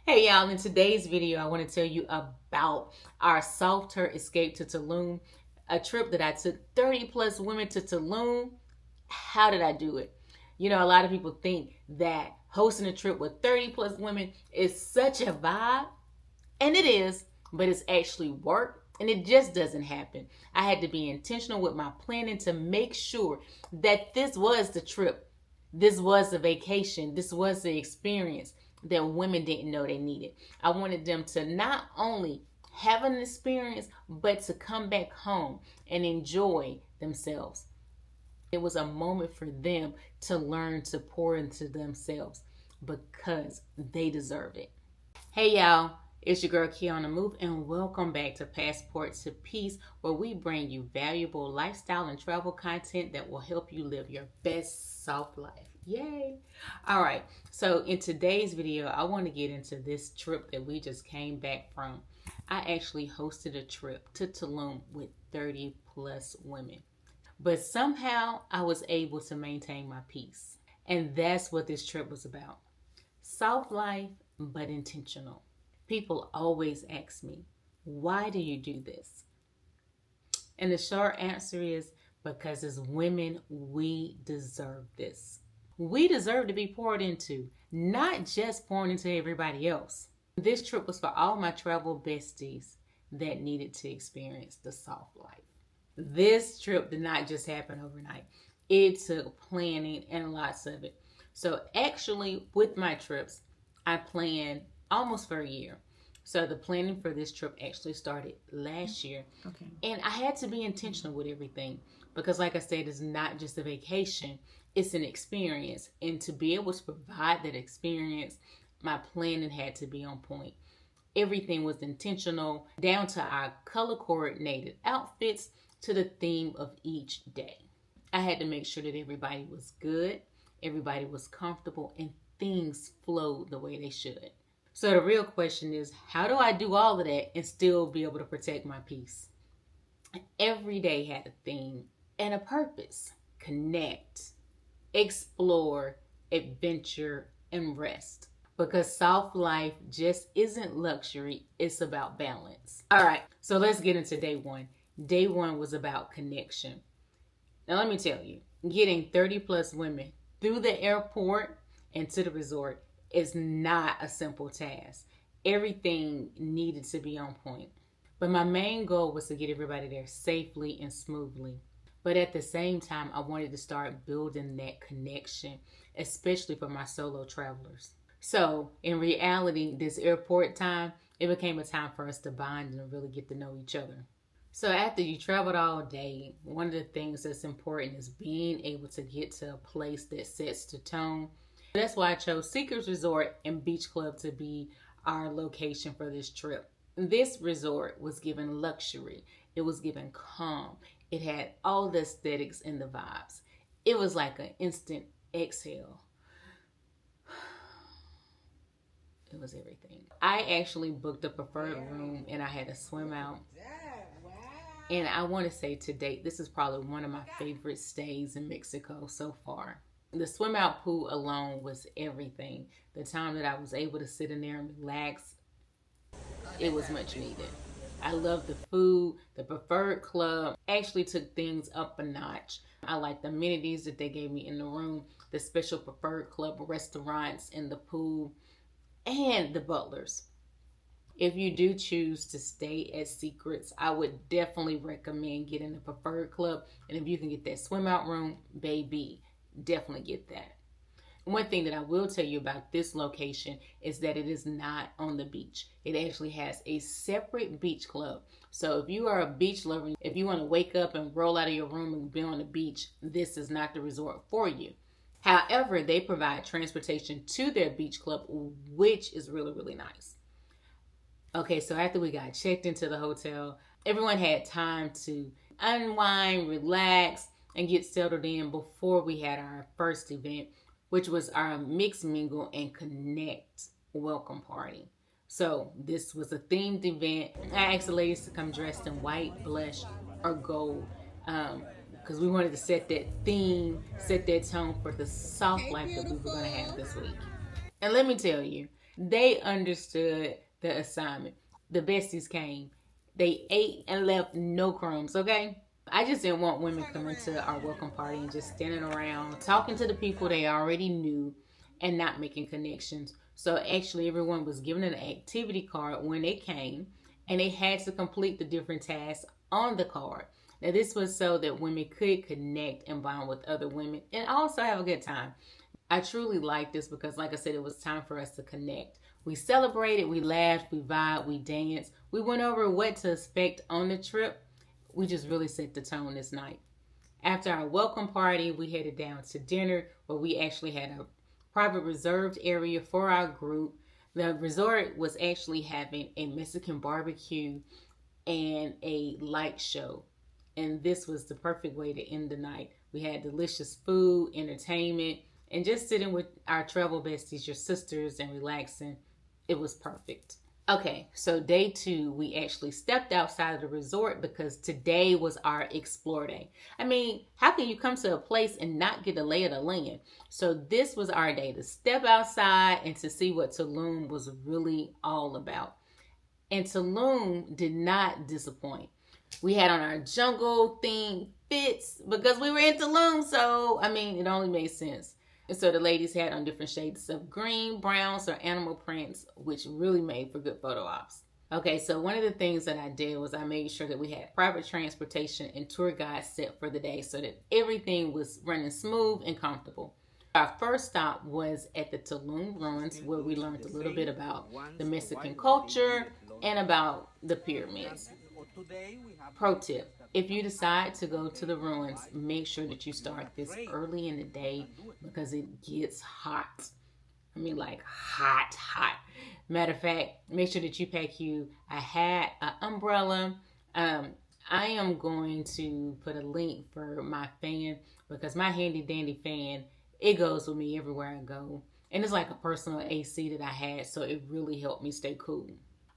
Hey y'all, in today's video, I want to tell you about our soft tour escape to Tulum, a trip that I took 30 plus women to Tulum. How did I do it? You know, a lot of people think that hosting a trip with 30 plus women is such a vibe, and it is, but it's actually work and it just doesn't happen. I had to be intentional with my planning to make sure that this was the trip. This was the vacation. This was the experience that women didn't know they needed. I wanted them to not only have an experience, but to come back home and enjoy themselves. It was a moment for them to learn to pour into themselves because they deserve it. Hey y'all, it's your girl Keya on the move, and welcome back to Passport to Peace, where we bring you valuable lifestyle and travel content that will help you live your best soft life. Yay! All right, so in today's video, I want to get into this trip that we just came back from. I actually hosted a trip to Tulum with 30 plus women, but somehow I was able to maintain my peace. And that's what this trip was about. Soft life, but intentional. People always ask me, why do you do this? And the short answer is because as women, we deserve this. We deserve to be poured into, not just pouring into everybody else. This trip was for all my travel besties that needed to experience the soft life. This trip did not just happen overnight. It took planning and lots of it. So actually, with my trips, I planned almost for a year. So the planning for this trip actually started last year. Okay. And I had to be intentional with everything because, like I said, it's not just a vacation, it's an experience. And to be able to provide that experience, my planning had to be on point. Everything was intentional, down to our color coordinated outfits to the theme of each day. I had to make sure that everybody was good, everybody was comfortable, and things flowed the way they should. So the real question is, how do I do all of that and still be able to protect my peace? Every day had a theme and a purpose. Connect, explore, adventure, and rest. Because soft life just isn't luxury, it's about balance. All right, so let's get into day one. Day one was about connection. Now let me tell you, getting 30 plus women through the airport and to the resort is not a simple task. Everything needed to be on point. But my main goal was to get everybody there safely and smoothly. But at the same time, I wanted to start building that connection, especially for my solo travelers. So in reality, this airport time, it became a time for us to bond and really get to know each other. So after you traveled all day, one of the things that's important is being able to get to a place that sets the tone. That's why I chose Secrets Resort and Beach Club to be our location for this trip. This resort was given luxury. It was given calm. It had all the aesthetics and the vibes. It was like an instant exhale. It was everything. I actually booked a preferred room and I had a swim out. And I want to say to date, this is probably one of my favorite stays in Mexico so far. The swim out pool alone was everything. The time that I was able to sit in there and relax, it was much needed. I love the food. The preferred club actually took things up a notch. I like the amenities that they gave me in the room, the special preferred club restaurants in the pool, and the butlers. If you do choose to stay at Secrets, I would definitely recommend getting the preferred club. And if you can get that swim out room, baby, definitely get that. One thing that I will tell you about this location is that it is not on the beach. It actually has a separate beach club. So if you are a beach lover, if you want to wake up and roll out of your room and be on the beach, this is not the resort for you. However, they provide transportation to their beach club, which is really, really nice. Okay, so after we got checked into the hotel, everyone had time to unwind, relax, and get settled in before we had our first event, which was our mix, mingle, and connect welcome party. So this was a themed event. I asked the ladies to come dressed in white, blush, or gold because we wanted to set that theme, set that tone for the soft life that we were going to have this week. And let me tell you, They understood the assignment. The besties came. They ate and left no crumbs, okay? I just didn't want women coming to our welcome party and just standing around talking to the people they already knew and not making connections. So actually, everyone was given an activity card when they came, and they had to complete the different tasks on the card. Now, this was so that women could connect and bond with other women and also have a good time. I truly like this because, like I said, it was time for us to connect. We celebrated, we laughed, we vibed, we danced. We went over what to expect on the trip. We just really set the tone this night. After our welcome party, we headed down to dinner where we actually had a private reserved area for our group. The resort was actually having a Mexican barbecue and a light show. And this was the perfect way to end the night. We had delicious food, entertainment, and just sitting with our travel besties, your sisters, and relaxing. It was perfect. Okay, so day 2, we actually stepped outside of the resort because today was our Xplor day. I mean, how can you come to a place and not get a lay of the land? So this was our day to step outside and to see what Tulum was really all about. And Tulum did not disappoint. We had on our jungle themed fits because we were in Tulum, so I mean, it only made sense. And so the ladies had on different shades of green, browns, or animal prints, which really made for good photo ops. Okay, so one of the things that I did was I made sure that we had private transportation and tour guides set for the day so that everything was running smooth and comfortable. Our first stop was at the Tulum Ruins, where we learned a little bit about the Mexican culture and about the pyramids. Pro tip: if you decide to go to the ruins, make sure that you start this early in the day because it gets hot. I mean, like hot, hot. Matter of fact, make sure that you pack you a hat, an umbrella. I am going to put a link for my fan because my handy dandy fan, it goes with me everywhere I go. And it's like a personal AC that I had, so it really helped me stay cool.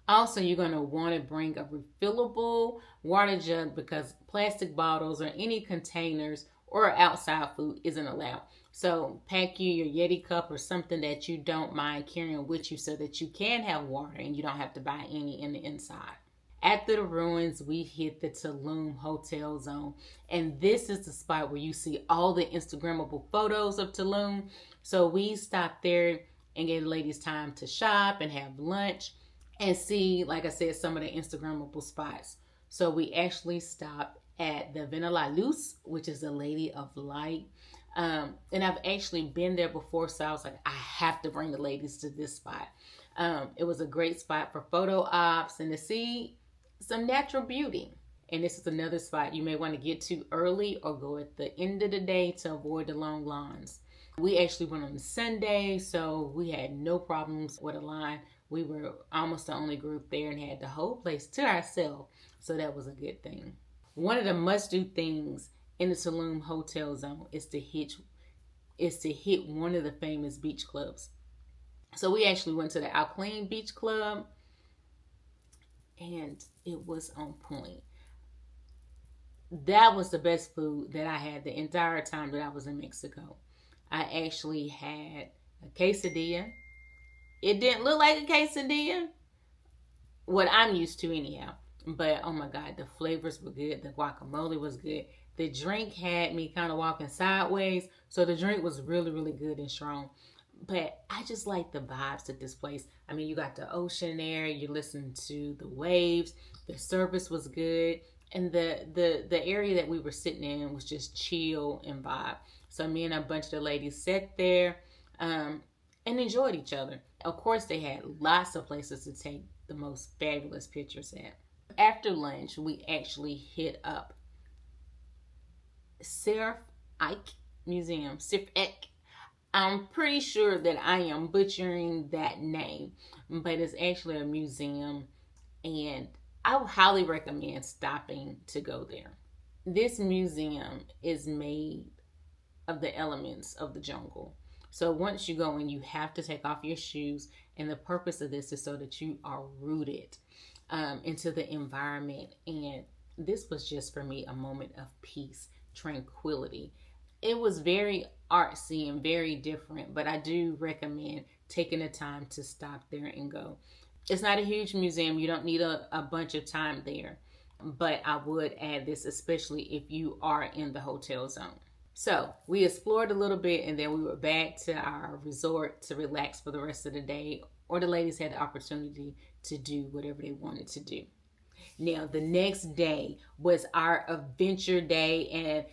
Also, you're going to want to bring a refillable water jug because plastic bottles or any containers or outside food isn't allowed. So pack you your Yeti cup or something that you don't mind carrying with you so that you can have water and you don't have to buy any in the inside. After the ruins, we hit the Tulum Hotel Zone. And this is the spot where you see all the Instagrammable photos of Tulum. So we stopped there and gave the ladies time to shop and have lunch and see, like I said, some of the Instagrammable spots. So we actually stopped at the Vena La Luz, which is the Lady of Light. And I've actually been there before, so I was like, I have to bring the ladies to this spot. It was a great spot for photo ops and to see some natural beauty. And this is another spot you may want to get to early or go at the end of the day to avoid the long lines. We actually went on Sunday, so we had no problems with a line. We were almost the only group there and had the whole place to ourselves, so that was a good thing. One of the must-do things in the Tulum Hotel Zone is to hit one of the famous beach clubs. So we actually went to the Akiin Beach Club, and it was on point. That was the best food that I had the entire time that I was in Mexico. I actually had a quesadilla. It didn't look like a quesadilla, what I'm used to anyhow. But oh my God, the flavors were good. The guacamole was good. The drink had me kind of walking sideways. So the drink was really, really good and strong. But I just like the vibes at this place. I mean, you got the ocean there. You listen to the waves. The service was good. And the area that we were sitting in was just chill and vibe. So me and a bunch of the ladies sat there and enjoyed each other. Of course, they had lots of places to take the most fabulous pictures at. After lunch, we actually hit up Sfer IK Museum. Sfer IK. I'm pretty sure that I am butchering that name, but it's actually a museum, and I would highly recommend stopping to go there. This museum is made of the elements of the jungle. So once you go in, you have to take off your shoes. And the purpose of this is so that you are rooted into the environment. And this was just for me a moment of peace, tranquility. It was very artsy and very different, but I do recommend taking the time to stop there and go. It's not a huge museum. You don't need a bunch of time there. But I would add this, especially if you are in the hotel zone. So we explored a little bit and then we were back to our resort to relax for the rest of the day, or the ladies had the opportunity to do whatever they wanted to do. Now, the next day was our adventure day, and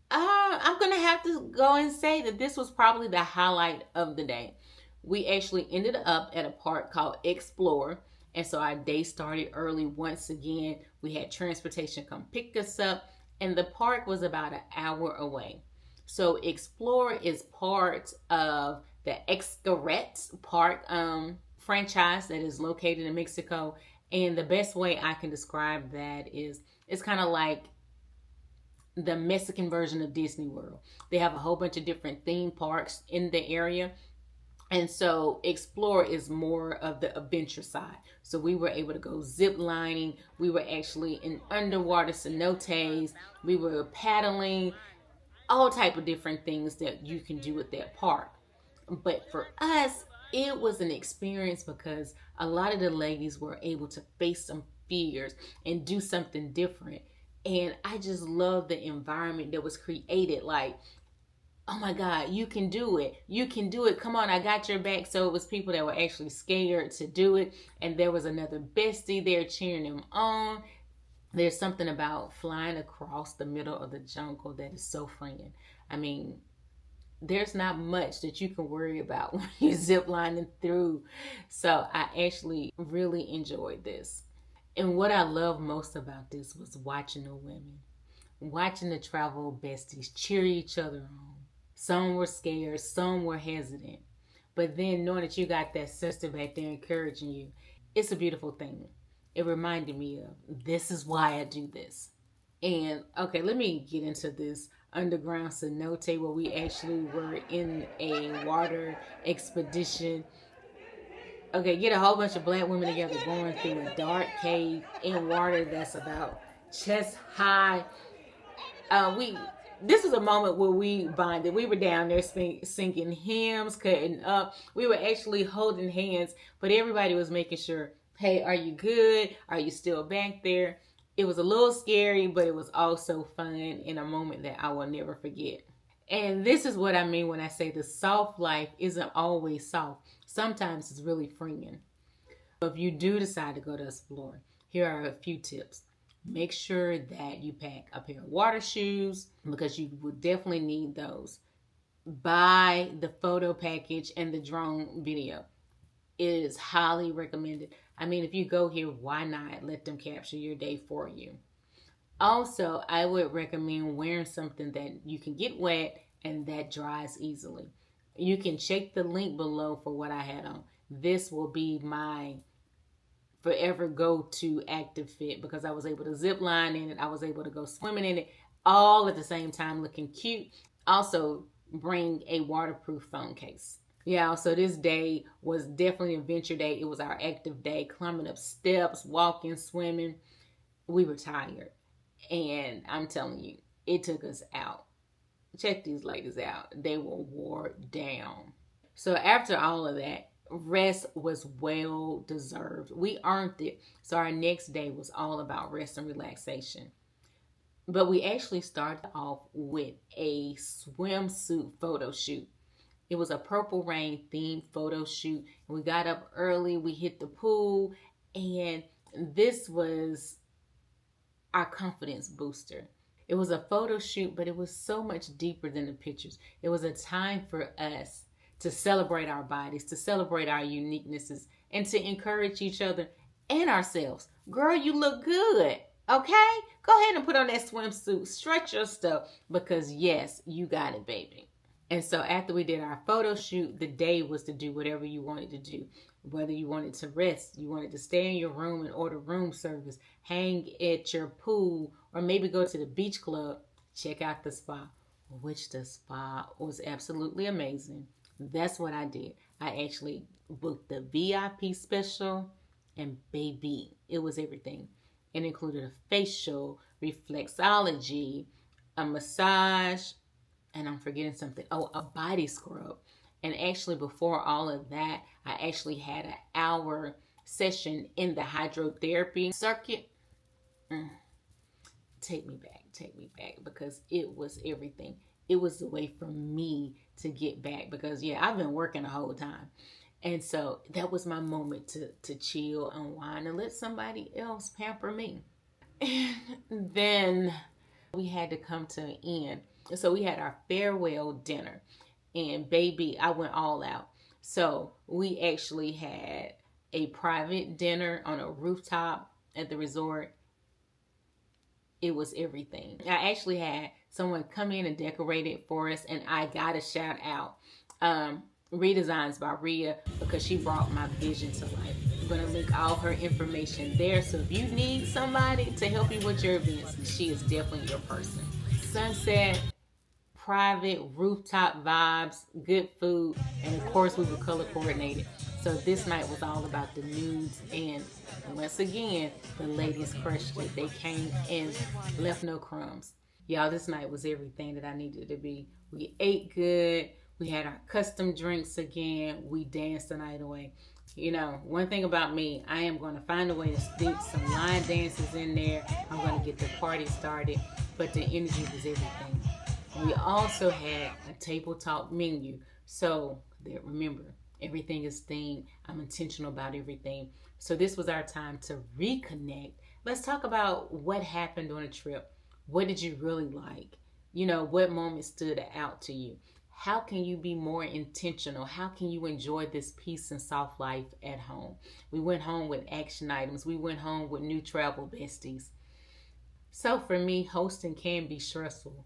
I'm going to have to go and say that this was probably the highlight of the day. We actually ended up at a park called Xplor, and so our day started early once again. We had transportation come pick us up, and the park was about an hour away. So Xplor is part of the Secrets Park franchise that is located in Mexico. And the best way I can describe that is it's kind of like the Mexican version of Disney World. They have a whole bunch of different theme parks in the area. And so Xplor is more of the adventure side. So we were able to go zip lining. We were actually in underwater cenotes. We were paddling, all type of different things that you can do at that park. But for us, it was an experience because a lot of the ladies were able to face some fears and do something different. And I just love the environment that was created. Like, oh my God, you can do it. You can do it. Come on, I got your back. So it was people that were actually scared to do it. And there was another bestie there cheering them on. There's something about flying across the middle of the jungle that is so freeing. I mean, there's not much that you can worry about when you're ziplining through. So I actually really enjoyed this. And what I love most about this was watching the women, watching the travel besties cheer each other on. Some were scared, some were hesitant. But then knowing that you got that sister back there encouraging you, it's a beautiful thing. It reminded me of, this is why I do this. And okay, let me get into this underground cenote where we actually were in a water expedition. Okay, get a whole bunch of black women together going through a dark cave in water that's about chest high. We This was a moment where we bonded. We were down there singing hymns, cutting up. We were actually holding hands, but everybody was making sure, hey, are you good? Are you still back there? It was a little scary, but it was also fun in a moment that I will never forget. And this is what I mean when I say the soft life isn't always soft. Sometimes it's really freeing. If you do decide to go to Xplor, here are a few tips. Make sure that you pack a pair of water shoes because you will definitely need those. Buy the photo package and the drone video. It is highly recommended. I mean, if you go here, why not let them capture your day for you? Also, I would recommend wearing something that you can get wet and that dries easily. You can check the link below for what I had on. This will be my forever go-to active fit because I was able to zip line in it. I was able to go swimming in it all at the same time looking cute. Also, bring a waterproof phone case. Yeah, so this day was definitely an adventure day. It was our active day, climbing up steps, walking, swimming. We were tired. And I'm telling you, it took us out. Check these ladies out. They were wore down. So after all of that, rest was well deserved. We earned it. So our next day was all about rest and relaxation. But we actually started off with a swimsuit photo shoot. It was a Purple Rain themed photo shoot. We got up early. We hit the pool. And this was our confidence booster. It was a photo shoot, but it was so much deeper than the pictures. It was a time for us to celebrate our bodies, to celebrate our uniquenesses, and to encourage each other and ourselves. Girl, you look good, okay? Go ahead and put on that swimsuit. Stretch your stuff because, yes, you got it, baby. And so after we did our photo shoot, the day was to do whatever you wanted to do. Whether you wanted to rest, you wanted to stay in your room and order room service, hang at your pool, or maybe go to the beach club, check out the spa, which the spa was absolutely amazing. That's what I did. I actually booked the VIP special, and baby, it was everything. It included a facial, reflexology, a massage, and I'm forgetting something. Oh, a body scrub. And actually, before all of that, I actually had an hour session in the hydrotherapy circuit. Mm, take me back, because it was everything. It was the way for me to get back, because yeah, I've been working the whole time. And so that was my moment to chill, unwind, and let somebody else pamper me. And then we had to come to an end. So we had our farewell dinner. And baby, I went all out. So we actually had a private dinner on a rooftop at the resort. It was everything. I actually had someone come in and decorate it for us, and I got a shout out. Redesigns by Rhea, because she brought my vision to life. I'm going to link all her information there. So if you need somebody to help you with your events, she is definitely your person. Sunset, private rooftop vibes, good food, and of course we were color coordinated. So this night was all about the nudes, and once again, the ladies crushed it. They came and left no crumbs. Y'all, this night was everything that I needed to be. We ate good. We had our custom drinks again. We danced the night away. You know, one thing about me, I am going to find a way to stick some line dances in there. I'm going to get the party started, but the energy was everything. We also had a tabletop menu. So that, remember, everything is themed. I'm intentional about everything. So this was our time to reconnect. Let's talk about what happened on a trip. What did you really like? You know, what moments stood out to you? How can you be more intentional? How can you enjoy this peace and soft life at home? We went home with action items. We went home with new travel besties. So for me, hosting can be stressful,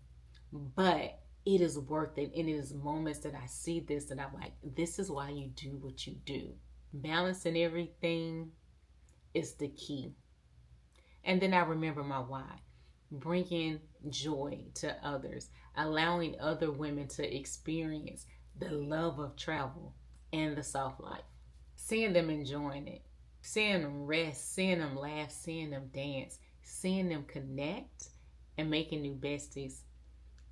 but it is worth it. And it is moments that I see this that I'm like, this is why you do what you do. Balancing everything is the key. And then I remember my why. Bringing joy to others, allowing other women to experience the love of travel and the soft life, seeing them enjoying it, seeing them rest, seeing them laugh, seeing them dance, seeing them connect, and making new besties.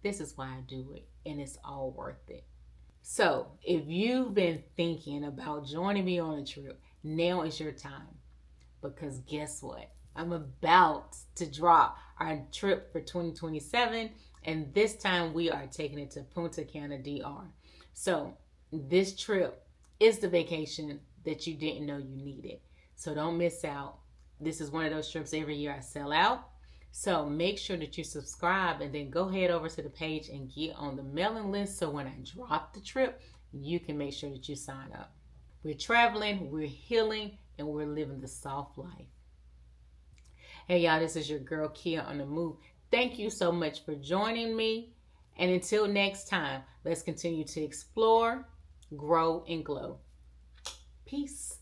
This is why I do it, and it's all worth it. So if you've been thinking about joining me on a trip, now is your time, because guess what? I'm about to drop our trip for 2027, and this time we are taking it to Punta Cana, DR. So this trip is the vacation that you didn't know you needed. So don't miss out. This is one of those trips every year I sell out. So make sure that you subscribe, and then go head over to the page and get on the mailing list, so when I drop the trip, you can make sure that you sign up. We're traveling, we're healing, and we're living the soft life. Hey y'all, this is your girl Keya on the move. Thank you so much for joining me. And until next time, let's continue to explore, grow, and glow. Peace.